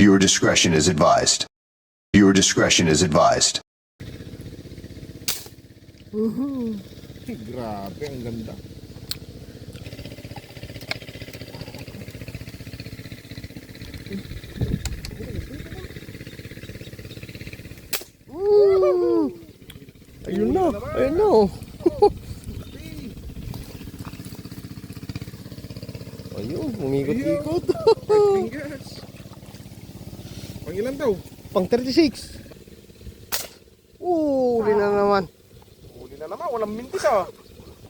Viewer discretion is advised. Viewer discretion is advised. Grabe, ang ganda. Ayun na, ayun na. Ayun, umikot-ikot. Fingers. Pang ilan daw? Pang 36. Uli na naman. Huli na naman, walang mintis ah.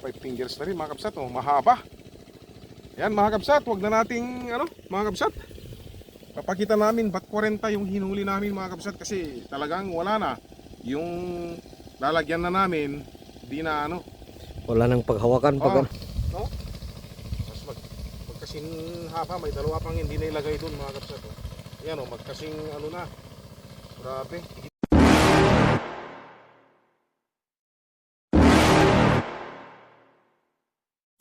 5 fingers na rin mga kapsat, oh. Mahaba. Yan mga kapsat, wag na nating mga kapsat. Papakita namin ba't 40 yung hinuli namin mga kapsat kasi talagang wala na. Yung lalagyan na namin, di na Wala nang paghawakan pag no? Mas magkasing haba, may dalawa pang hindi na ilagay doon mga kapsat. Oh. Yan magkasing na. Grabe.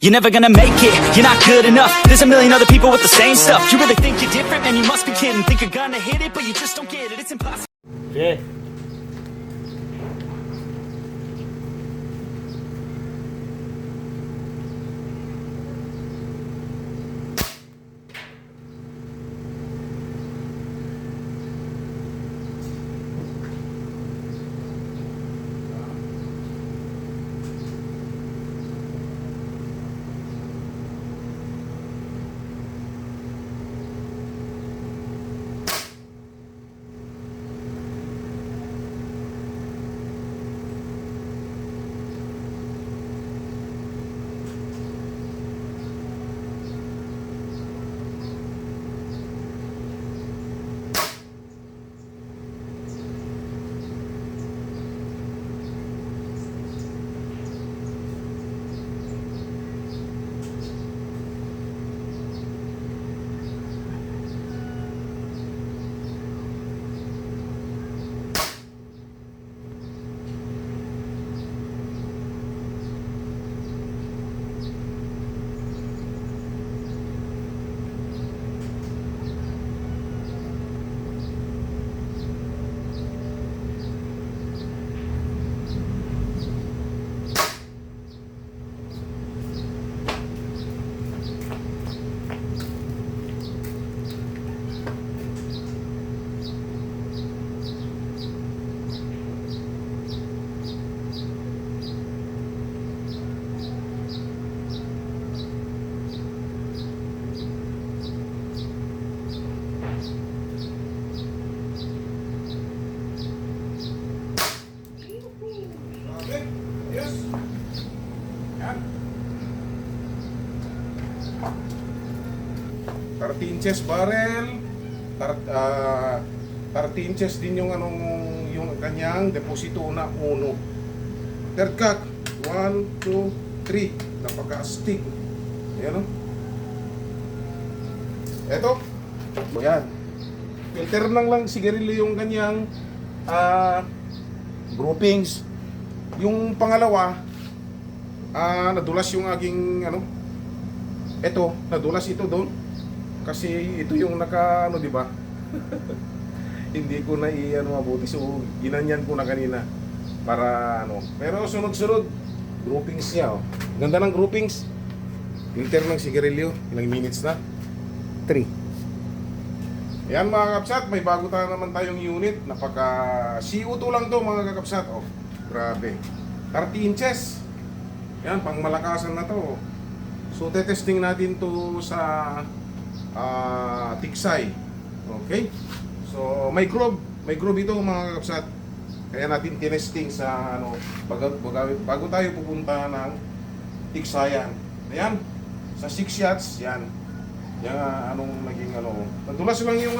You're never gonna make it, you're not good enough. There's a million other people with the same stuff. You really think you're different, man, you must be kidding. Think you're gonna hit it, but you just don't get it, it's impossible. Okay. Yes. Yan. 30 inches barrel. 30 inches din yung yung kanyang deposito na uno. Third cut. 1, 2, 3. Napaka-astig. Ayan o. Eto. Yan. Filter lang sigarilyo yung kanyang groupings. Yung pangalawa, nadulas yung aking eto, nadulas ito doon. Kasi ito yung di ba? Hindi ko na mabuti. So, ginanyan ko na kanina para Pero sunod-sunod, groupings niya, oh. Ganda ng groupings. Filter ng sigarilyo, ilang minutes na? 3. Yan mga kapsat, may bago naman tayong unit. Napaka CO2 lang to mga kakapsat. Oh. Grabe. 30 inches. Yan, pang malakasan na to. So, testing natin to sa tiksay. Okay? So, may groove ito mga kakapsat. Kaya natin tinesting sa bago tayo pupunta ng tiksayan. Ayan, sa 6 shots, yan. Yan, naging nadulas lang yung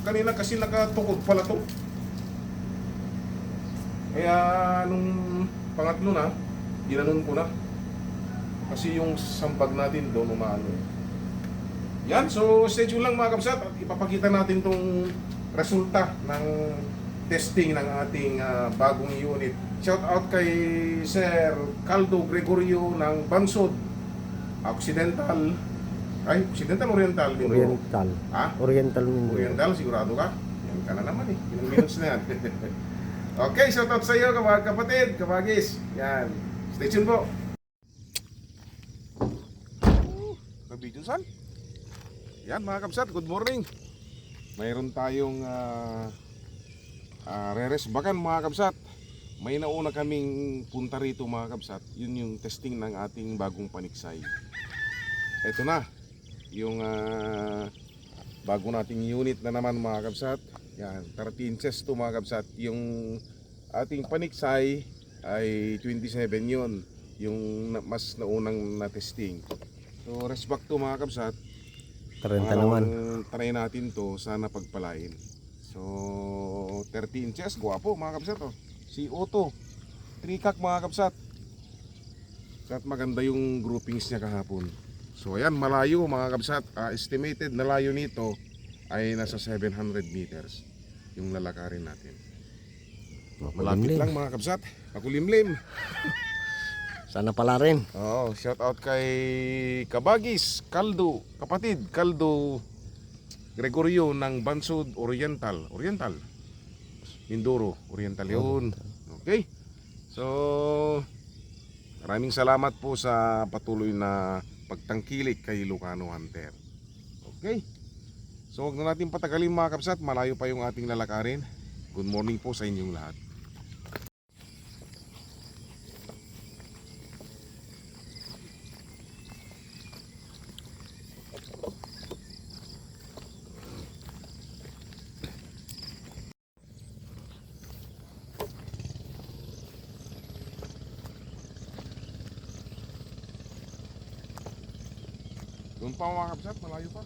kanina kasi nakatukod pala to. Kaya nung pangatlo na, ginanon ko na. Kasi yung sampag natin doon umano. Yan, so stay tuned lang mga kapsat at ipapakita natin tong resulta ng testing ng ating bagong unit. Shout out kay Sir Caldo Gregorio ng Bansod Occidental. Ay, Occidental Oriental din. Oriental. Ha? Oriental Mindoro. Oriental, sigurado ka? Yan ka na naman eh. Ilang minutes na yan. Okay, shoutout sa iyo kapatid, kabagis. Yan. Stay tuned po. Kabidyon san? Yan mga kabsat, good morning. Mayroon tayong re-resbakan mga kabsat. May nauna kaming punta rito mga kabsat. Yun yung testing ng ating bagong paniksay. Ito na yung bago nating unit na naman mga kabsat. Yan, 13 inches to mga kabsat. Yung ating paniksay ay 27 yun. Yung mas naunang na-testing. So rest back to mga kabsat. 30 naman. Try natin to, sana pagpalain. So 30 inches, guwapo mga kabsat. Oh. Si Otto 3-cock mga kabsat. At maganda yung groupings niya kahapon. So ayan, malayo mga kabsat. Estimated na layo nito ay nasa 700 meters yung lalakarin natin. Malapit lang mga kabsat. Pakulimlim. Sana pala rin. Oo, shout out kay Kabagis, Kaldo, kapatid, Kaldo Gregorio ng Bansud Oriental. Mindoro, Oriental yun. Okay. So, maraming salamat po sa patuloy na pagtangkilik kay Lucano Hunter. Okay. So, huwag na natin patagalin mga kabsat. Malayo pa yung ating lalakarin. Good morning po sa inyong lahat. Doon pa mga kabsat, malayo pa.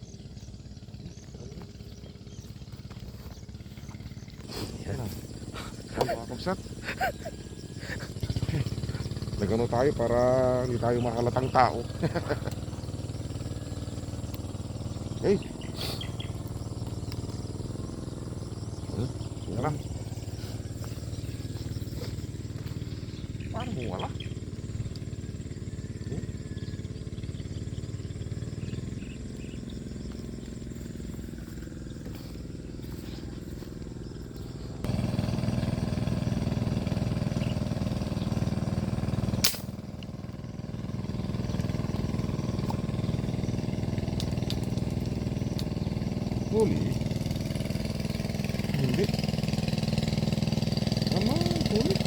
Yan mga kabsat. Nagano tayo para hindi tayo makalatang tao. Hey. Tara. Paano mo wala? Huli? Hindi. Naman, huli.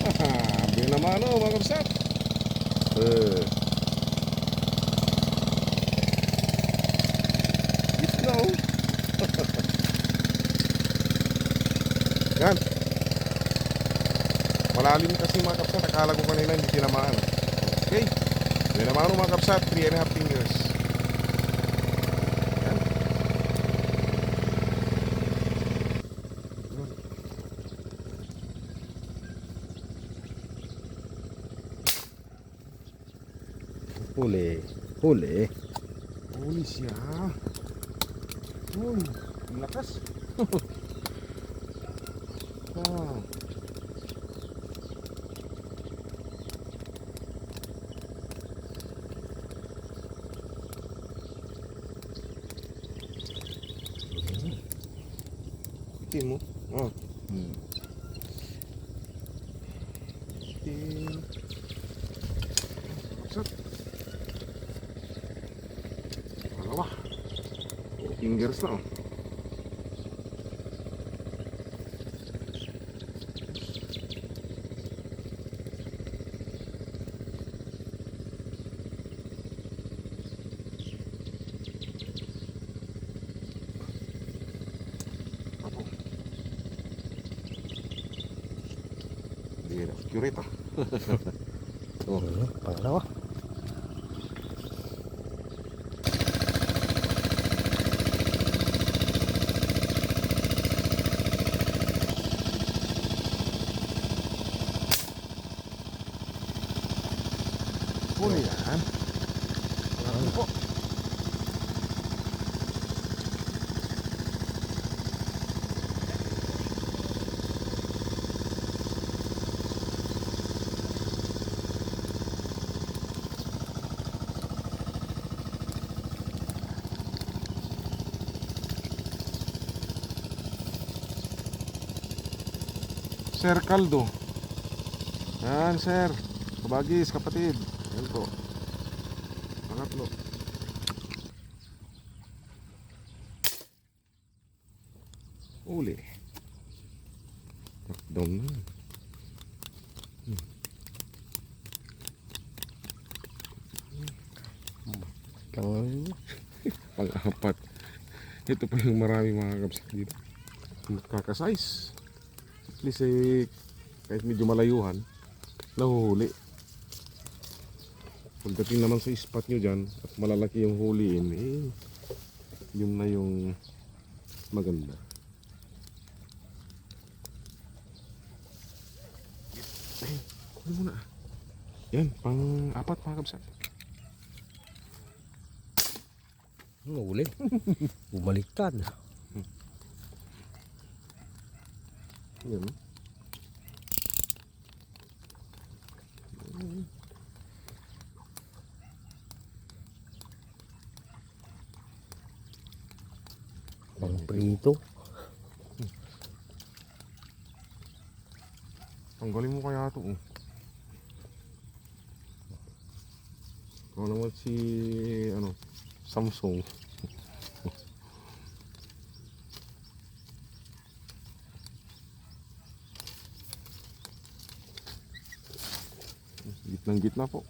Haha, bigyan naman o mga kapsat. Let's go. Yan. Malalim kasi mga kapsat. Akala ko kanina hindi tinamaan. Okay. May naman mga kapsat, 3.5 fingers. Yan. Huli. Huli siya. Uy, ang lakas. Wow. Itim mo? Oh. Itim. Kapsat. Dalawa. 4 fingers na oh. Accurate ah. Oh. Pangalawa. Huli yan. Ano po? Sir Caldo. Yan, sir. Kabagis, kapatid. Yan po. Pangatlo. Uli. Knockdown na. Pang-apat. Ito pa yung marami mga kabsat dito. Kakasize. At least kahit medyo malayuhan, nahuhuli. Pagdating naman sa spot nyo dyan at malalaki yung huliin, yun na yung maganda. Kunin mo na. Yan, pang-apat mga kabsat. Uli. Bumaliktad. Yan. Pang prito. Tanggalin mo kaya ito. Kung naman si Samsung. Gitnang gitna po.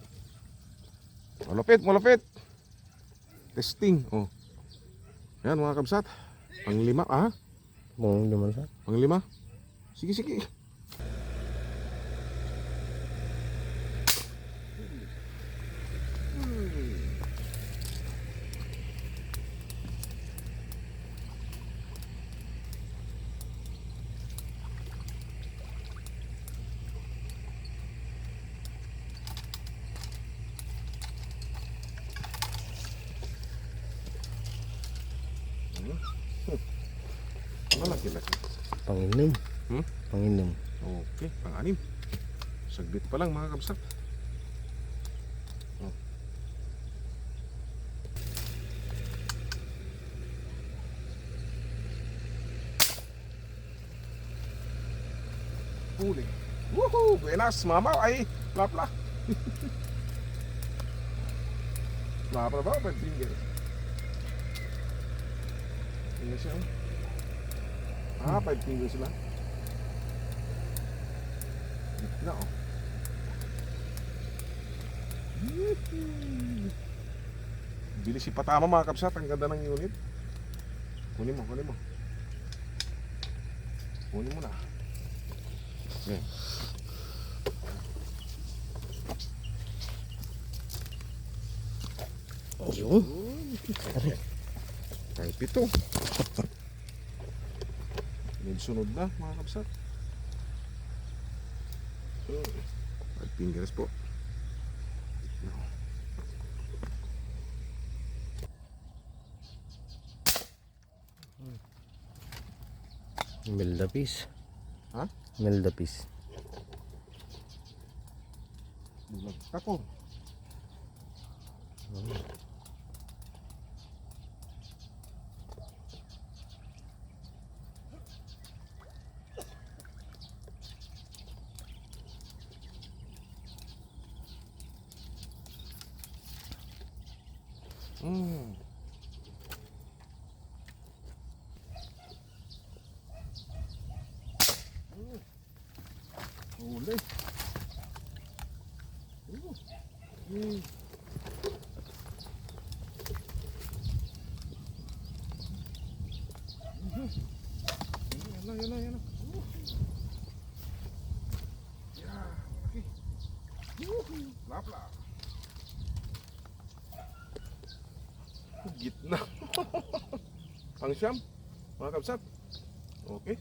Malapit, malapit. Testing. Oh. Yan mga kabsat. Pang-5. Mong naman sa. Pang-5. Sige, sige. Malaki-laki. Panginom. Hmm? Panginom. Okay, pang-6. Saglit pa lang mga kabsat. Oh. Huli. Woohoo! Buenas, mama. Ay, plapla. Plapla ba? 5 finger. Ano siya? 5 fingers sila. Na oh. Bilis si Patama mga kabsat. Ang ganda ng unit. Kunin mo, kunin mo. Kunin mo na. Okay. Yun. Kahit 7. Sunod na mga kabsat. 5 fingers po. Meldapis. Ha? Meldapis. Bulag tako. Huli. Yan na. Yeah, malaki. Lapla. Gitna. Pang-siyam, mga kabsat. Okay.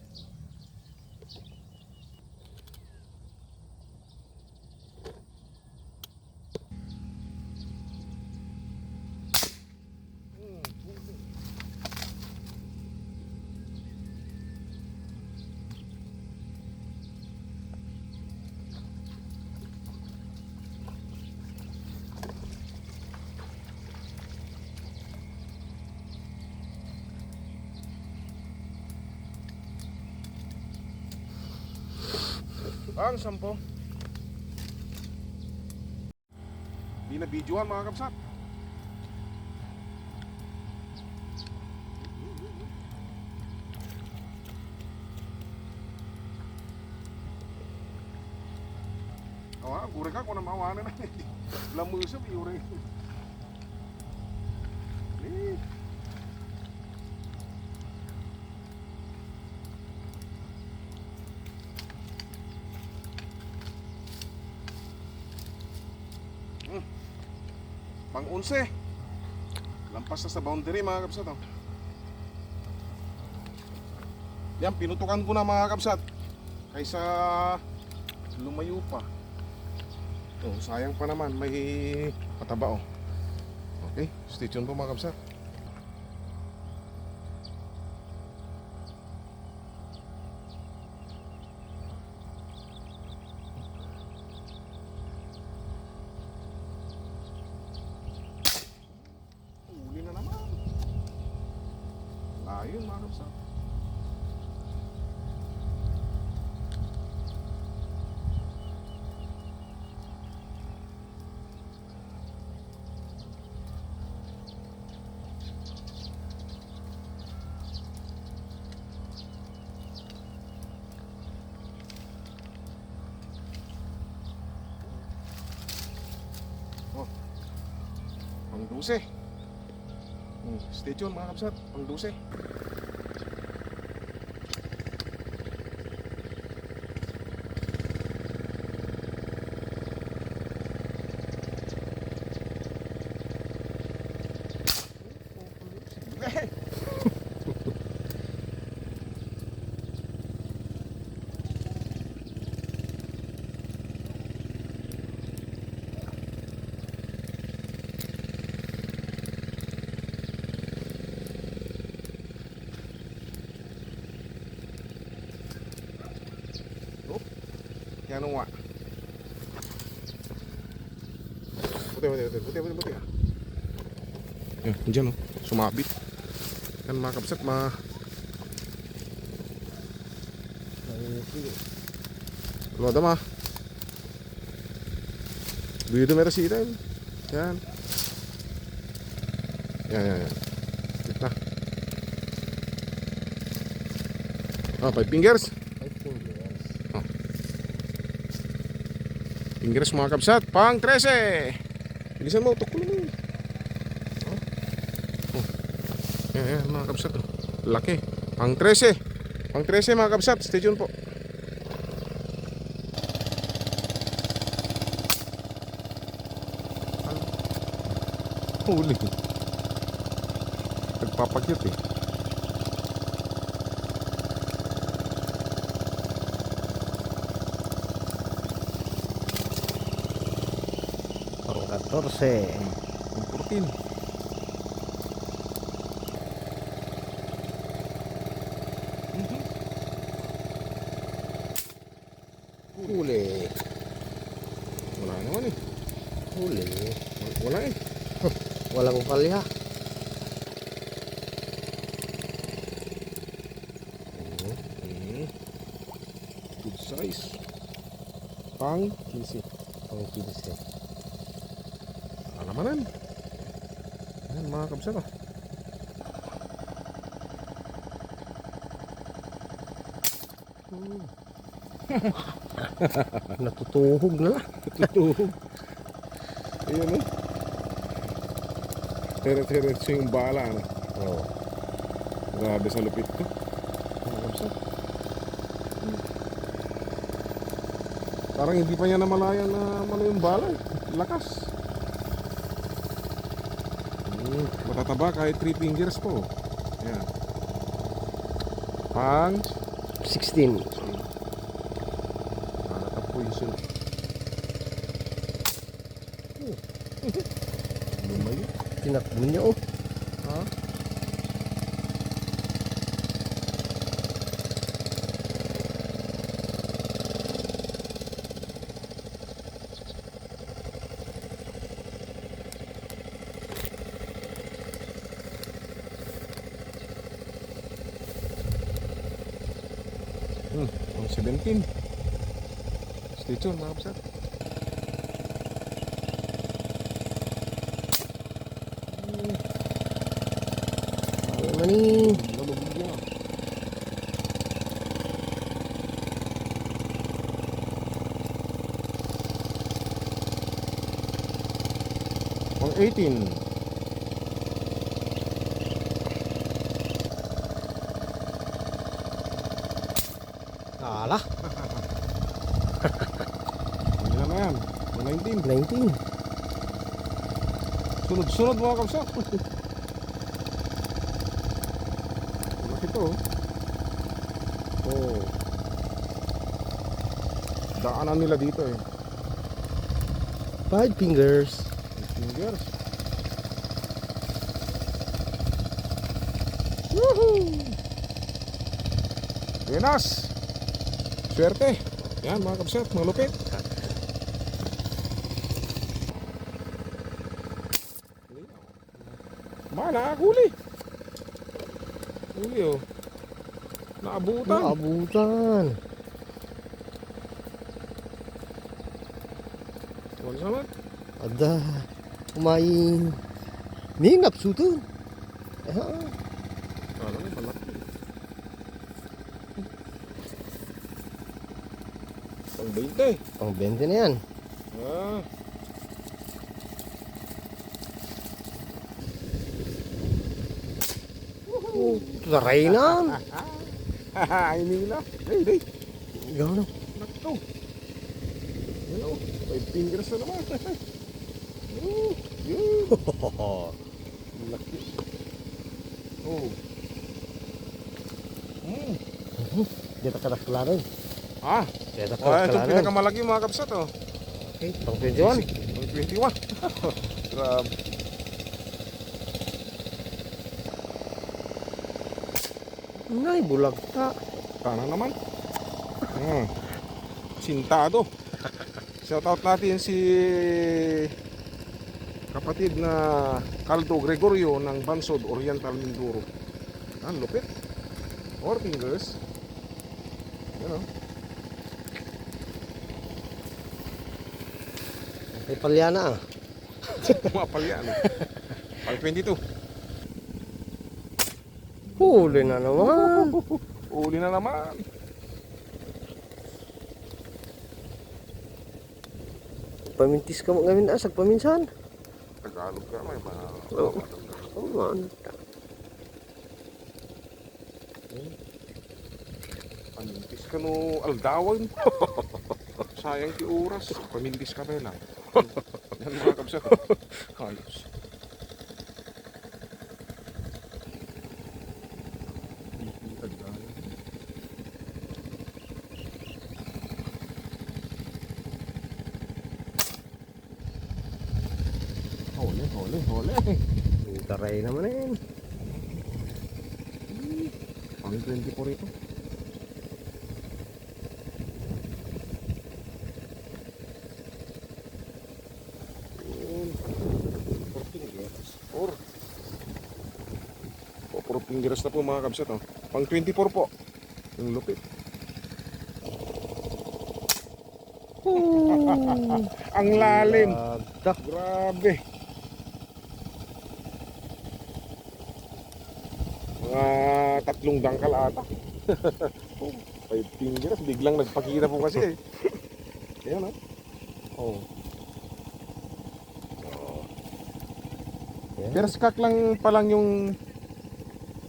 Pang 10. Di na videoan mga kabsat. Gurek ako na mawanan na. Lamusap yuri. Pang 11. Lampas na sa boundary mga kabsat. Oh. Yan, pinutukan ko na mga kabsat. Kaysa lumayo pa. Oh, sayang pa naman, may pataba oh. Okay, stay tuned po mga kabsat. Uli na naman. Layo mga kabsat. Pang 12. Stay tuned mga kabsat. Pang 12. Yan nga. Buti. Yan, dyan oh. Sumabit. Yan mga kabsat, Lo dama. Dito meron si Iden. Yan. Yan. Kita. Ah, 5 fingers. Fingers mga kabsat, pang 13. Bilisan mo, tuklo mo. Yan mga kabsat. Laki. Pang 13. Pang 13 mga kabsat. Stay tuned po. Huli. Nagpapakyut eh. Pang 14. Pang 14. Huli. Wala naman eh. Huli. Wala eh. Walang palya. Good size. Pang 15. Pang 15. Alamanan. Ayan mga kabsat oh. Natutuhog na. Tutuhog. Ayan oh. Teret-teretso yung bala ano. Oh. Grabe sa lupit to. Mga kabsat. Parang hindi pa niya namalayan na ano yung bala eh. Lakas. Matataba kahit 3 fingers po. Ayan. Pang 16. nakatapoy siya. Lumayo. Tinakbo niya oh. Ha? Pang 17. Stay tuned mga kapsat. Ano man eh. Malubog yan. Pang 18. Ala, Hindi na yan. Pang 19. 19. Sunod-sunod mga kapsat. Laki to. Oh. Daanan nila dito eh. 5 fingers. Fingers. Woohoo! Buenas. Swerte. Yan mga kapsat, mga lupit. Nakahuli. Huli oh. Naabutan. Naabutan. Wala naman. Ada. Kumain. Ningap sutun. Ano na, malaki. Pang 20. Pang 20 na yan. Ah. Taray na. Haha, ini nila. Hey. Gano. Nakto. Ano? 5 fingers na naman. Yun. Laki. Oh. Dito ka naklarin. Ah. Dito ka Ah, itong naklarin. pinakamalaki mga kapsat oh. Okay, pang 21. 21. Grabe. Ngay, bulagta. Kana naman. Sintado. Shoutout natin si kapatid na Caldo Gregorio ng Bansod, Oriental Mindoro. Lupit. 4 fingers. Yan o. May palyana ah. Pumapal yan. Pang 22. Huli na naman. Uli na naman. Pamintis ka mo ngayon asag paminsan. Tagalog ka may mga. Oh man. Pamintis ka no aldawan. Sayang ti oras. Pamintis ka ba lang. Yan mga kapsat. Ayos. Huli. Taray naman na yan. Pang 24 ito. Puro fingers na po mga kabsat oh. Pang 24 po. Yung lupit. Ang lalim. Grabe. Mga 3 dangkal ata. 5 fingers. Biglang nagpakita po kasi eh. Ayan oh. First cock lang pa lang yung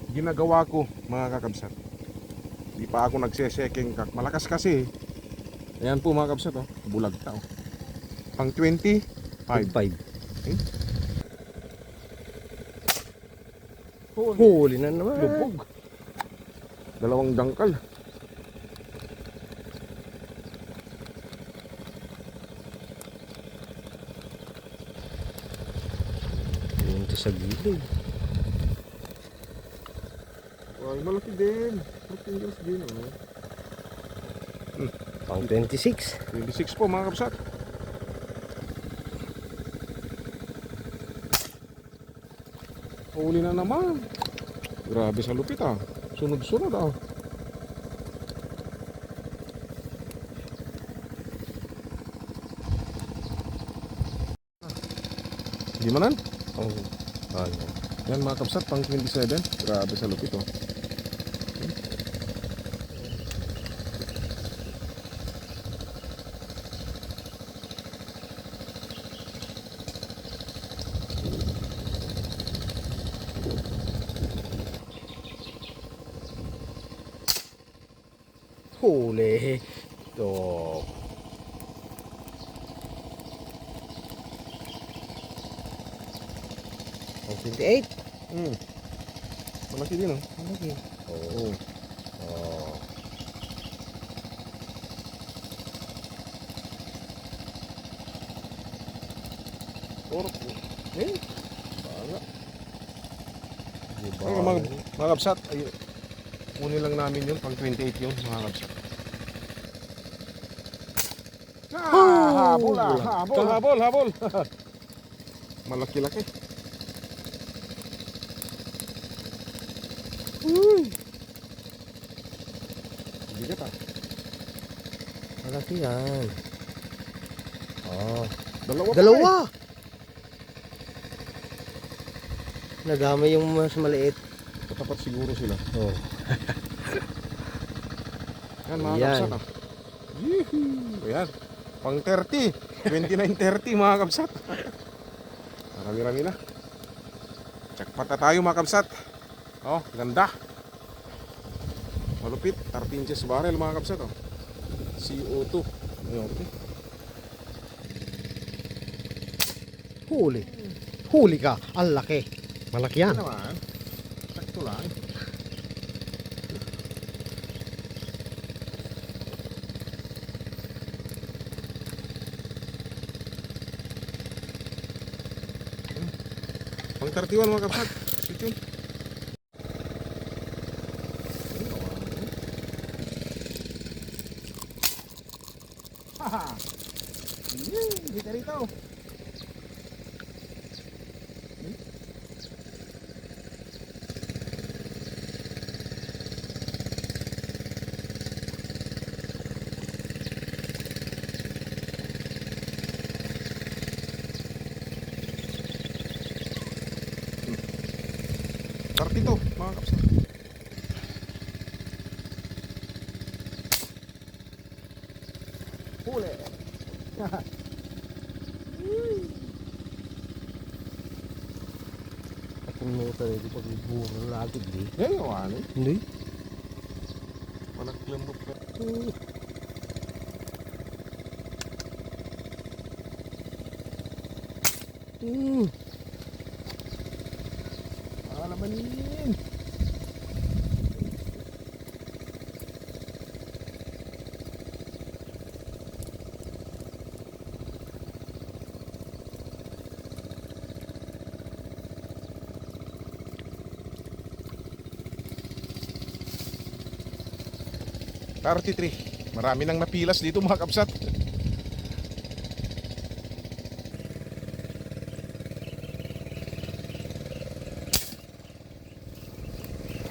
ginagawa ko mga kakabsat. Di pa ako nagse-second cock. Malakas kasi. Ayan po mga kabsat oh. Bulag ta oh. Pang 25. 5. Okay. Huli na naman. Lubog. 2 dangkal. Ito sa gilid. Ay, malaki din. 4 fingers din oh. Pang 26. 26 po mga kabsat. Huli na naman. Grabe sa lupit ah. Sunod-sunod ah. Di manan? Oh, ano. Yan mga kapsat, pang 27. Grabe sa lupit oh. Huli. Ito. Ang 28. Malaki din oh. Malaki. Oo. Oh. Orok. Eh, bala. Diba? Ay, mga kapsat, ay, kunin lang namin yun, pang 28 yun, mga kapsat. Habol ah, habol. Malaki-laki. Bigat ah. Malaki yan. Oh. Dalawa pa Dalawa! Nadamay yung mas maliit. Katapat siguro sila. Oh. Yan mga Ayan. kapsat ah. Yee-hoo. Ayan. Pang 30. 29-30 mga kapsat. Marami-rami na. Jackpot na tayo mga kapsat. Oh, ganda. Malupit. 13 inches barrel mga kapsat oh. CO2. Ayun, okay. Huli. Huli ka. Ang laki. Malaki yan. Ano naman? Sakto lang. Pang 31 mga kapsat. Sweet yun. Haha. Dito rito. Dito mga kapsat. Huli. Aking nota ito pag buhang lagi di. Yan yung ano. Hindi. Malakilambot ka. Alaman yun. Marami nang napilas dito mga kapsat.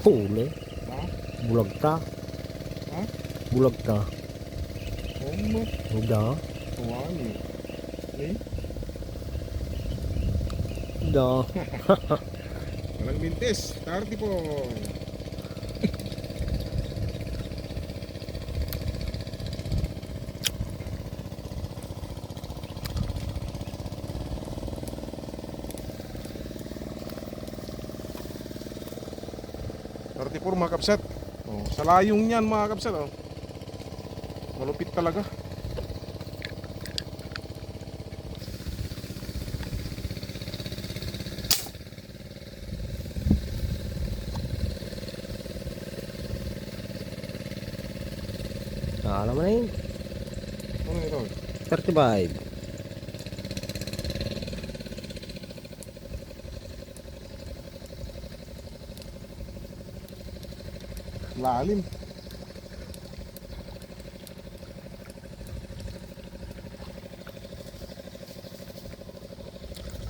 Huli. Ha? Bulag ka. Ha? Bulag ka. Ano? Huda. Tuwani. Eh? Huda. Walang mintis. 30 po. Mga kapsat. Oh, sa layong niyan mga kapsat oh. Malupit talaga. Alam mo na yun. Ano ito? 35. Lalim.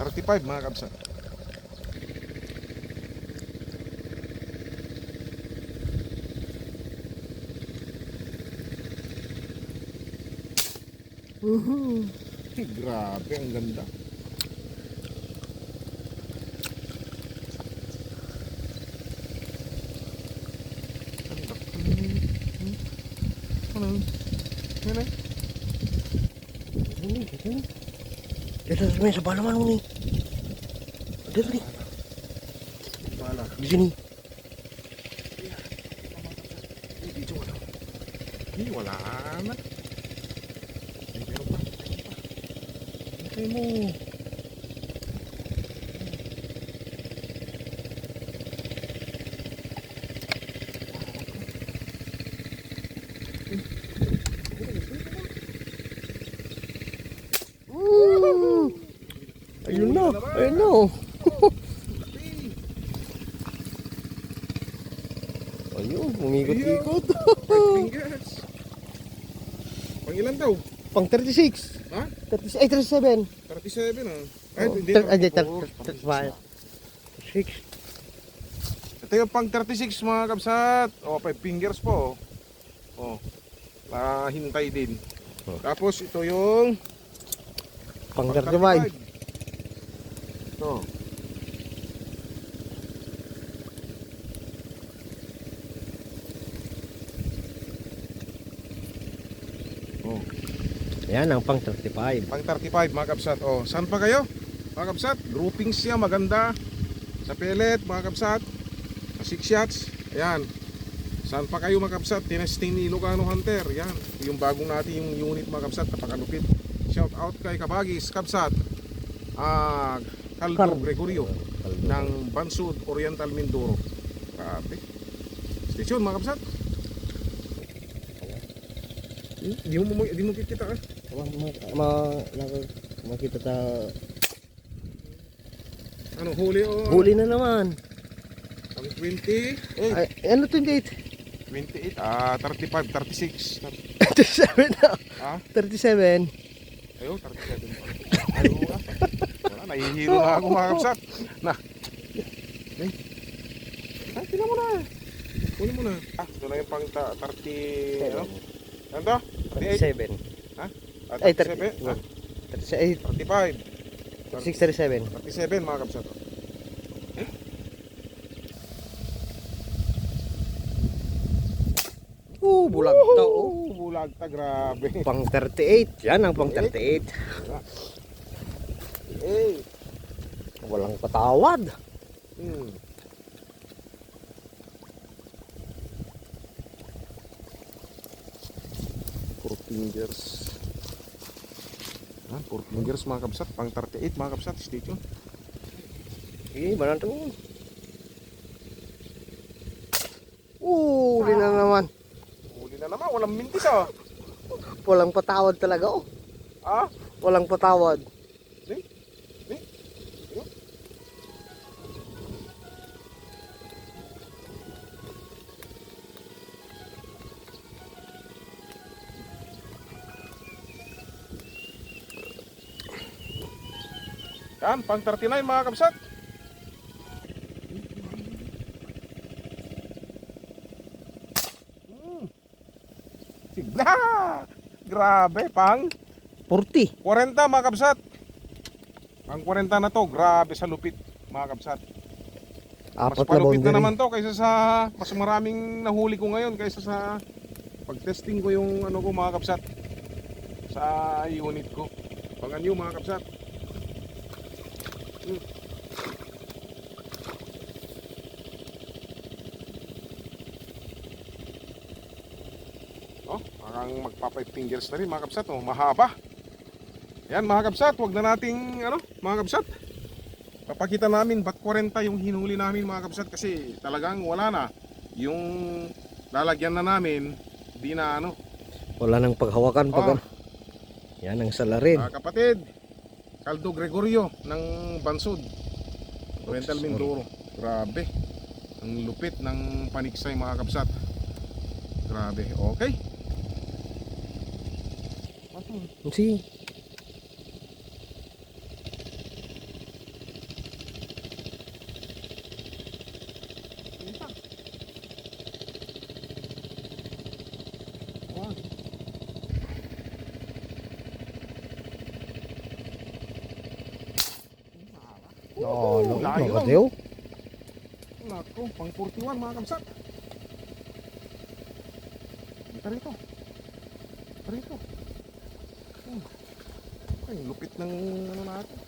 $35 mga kapsat. Grabe, ang ganda. Yan eh. Dito may sa bala man ni. Dito ni. Bala. Di sini. Video wala. Wala na. Meron pa. Hintay mo. Ayun na. Ayun na. Ayun, umikot-ikot. 5 fingers. Pang ilan daw? Pang 36. Ha? 36 ay 37. 37 ah. Ay, Oh, hindi. ay, 35. 36. Ito yung pang 36 mga kabsat. O, 5 fingers po. O, hintay din. Oh. Tapos ito yung Pang pang 35. Ito. Oh, Yan ang pang 35. pang 35 mga kabsat. O, saan pa kayo? Mga kabsat, groupings siya maganda. Sa pellet mga kabsat. Sa 6 shots. Ayan. Saan pa kayo mga kabsat? Tinesting ni Ilocano Hunter. Yan. Yung bagong natin yung unit mga kabsat. Napakalupit. Shout out kay Kabagis Kabsat. Caldo Carl. Gregorio ng Bansud Oriental Mindoro. Grabe. Stay tuned mga kabsat. Di mo kikita ah. Makita ta. Ano, huli o? Huli na naman. Ang 20. Oh, Ay, ano 28? 28. 35, 36. 37 na. Ah? 37. Ayo, 37 pa. Ayaw ah. Wala, nahihilo na ako mga kapsat. Na. Eh. Ah, tingnan mo na. Kunin mo na. Ito na yung pang 30. Ano? Ano to? 38? 37. Ah, Ay, 37? 35. 637. 37 mga kapsat. Bulag to. Bulag ta, grabe. Pang 38. Yan ang pang 38. Eh. Walang patawad. Hmm. Four fingers. Ah, 4 fingers mga kabsat. Pang 38 mga kabsat. Stay tuned. Sige, banan to. Huli na naman. Huli na naman. Walang mintis ah. Walang patawad talaga oh. Ah? Walang patawad. Eh? Eh? Eh? Yan, pang 39 mga kabsat. Sigla! Grabe, pang 40. 40 mga kabsat. Pang 40 na to, grabe sa lupit mga kabsat. Mas Apat na palupit na boundary. naman to kaysa sa mas maraming nahuli ko ngayon kaysa sa pag-testing ko yung ano ko mga kapsat sa unit ko. Pangan nyo mga kapsat. Oh, parang magpa 5 fingers na rin mga kapsat. Oh, mahaba. Yan mga kapsat, wag na nating ano mga kapsat. Papakita namin ba't 40 yung hinuli namin mga kapsat kasi talagang wala na. Yung lalagyan na namin, di na ano. Wala nang paghawakan pag Oh. Yan ang salarin. Kapatid, Caldo Gregorio ng Bansud, Oriental Mindoro. Grabe. Ang lupit ng paniksay mga kapsat. Grabe. Okay. Si Oh, no, Layo lang. Mateo. Nako, pang 41 mga kapsat. Dito rito. Rito. Ay, lupit ng ano natin.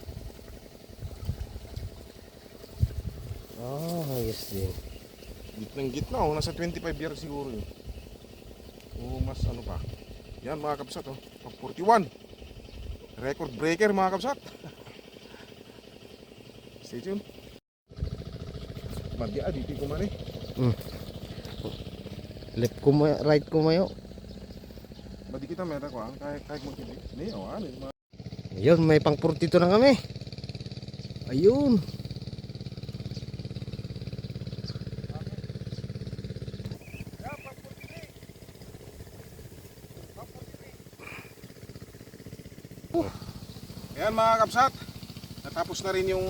Ayos din. Gitnang gitna, oh. Nasa 25 years siguro yun. O mas ano pa. Yan mga kabsat, oh. Pag 41. Record breaker mga kabsat. Stay tuned. Madya, dito ko man eh. Left ko right ko mayo. Madi kita meron ko, kahit mo kini. Ni, oh, ano. Ayun, may pang 42 na kami. Ayun. Ayan mga kabsat, natapos na rin yung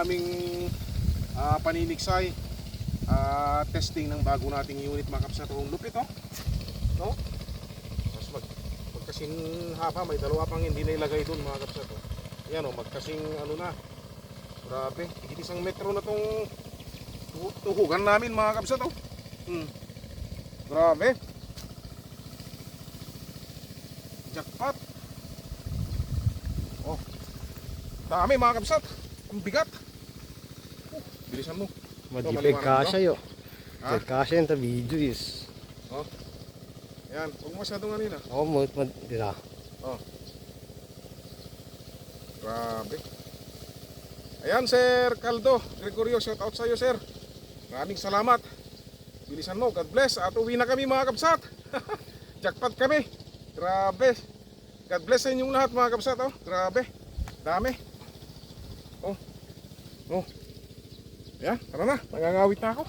aming paninigsay testing ng bago nating unit mga kabsat. Ang lupit, oh. No? Mas magkasing haba, may dalawa pang hindi na ilagay doon mga kabsat, oh. Ayan, oh, magkasing ano na. Grabe, higit isang metro na tong tuhugan namin mga kabsat, oh. Grabe. Jackpot. Oh. Dami mga kabsat. Ang bigat. Bilisan mo. Madipig kasya yo. Ha? Kasya yung video is. Oh. Yan, huwag masyadong ano yun, ah. Oh, dira. Oh. Grabe. Ayan, Sir Caldo Gregorio, shout out sa iyo, sir. Maraming salamat. Bilisan mo, God bless. At uwi na kami mga kabsat. Jackpot kami. Grabe. God bless sa inyong lahat mga kabsat, oh. Grabe. Dami. Oh. Oh. Ayan, tara na. Nangangawit na ako.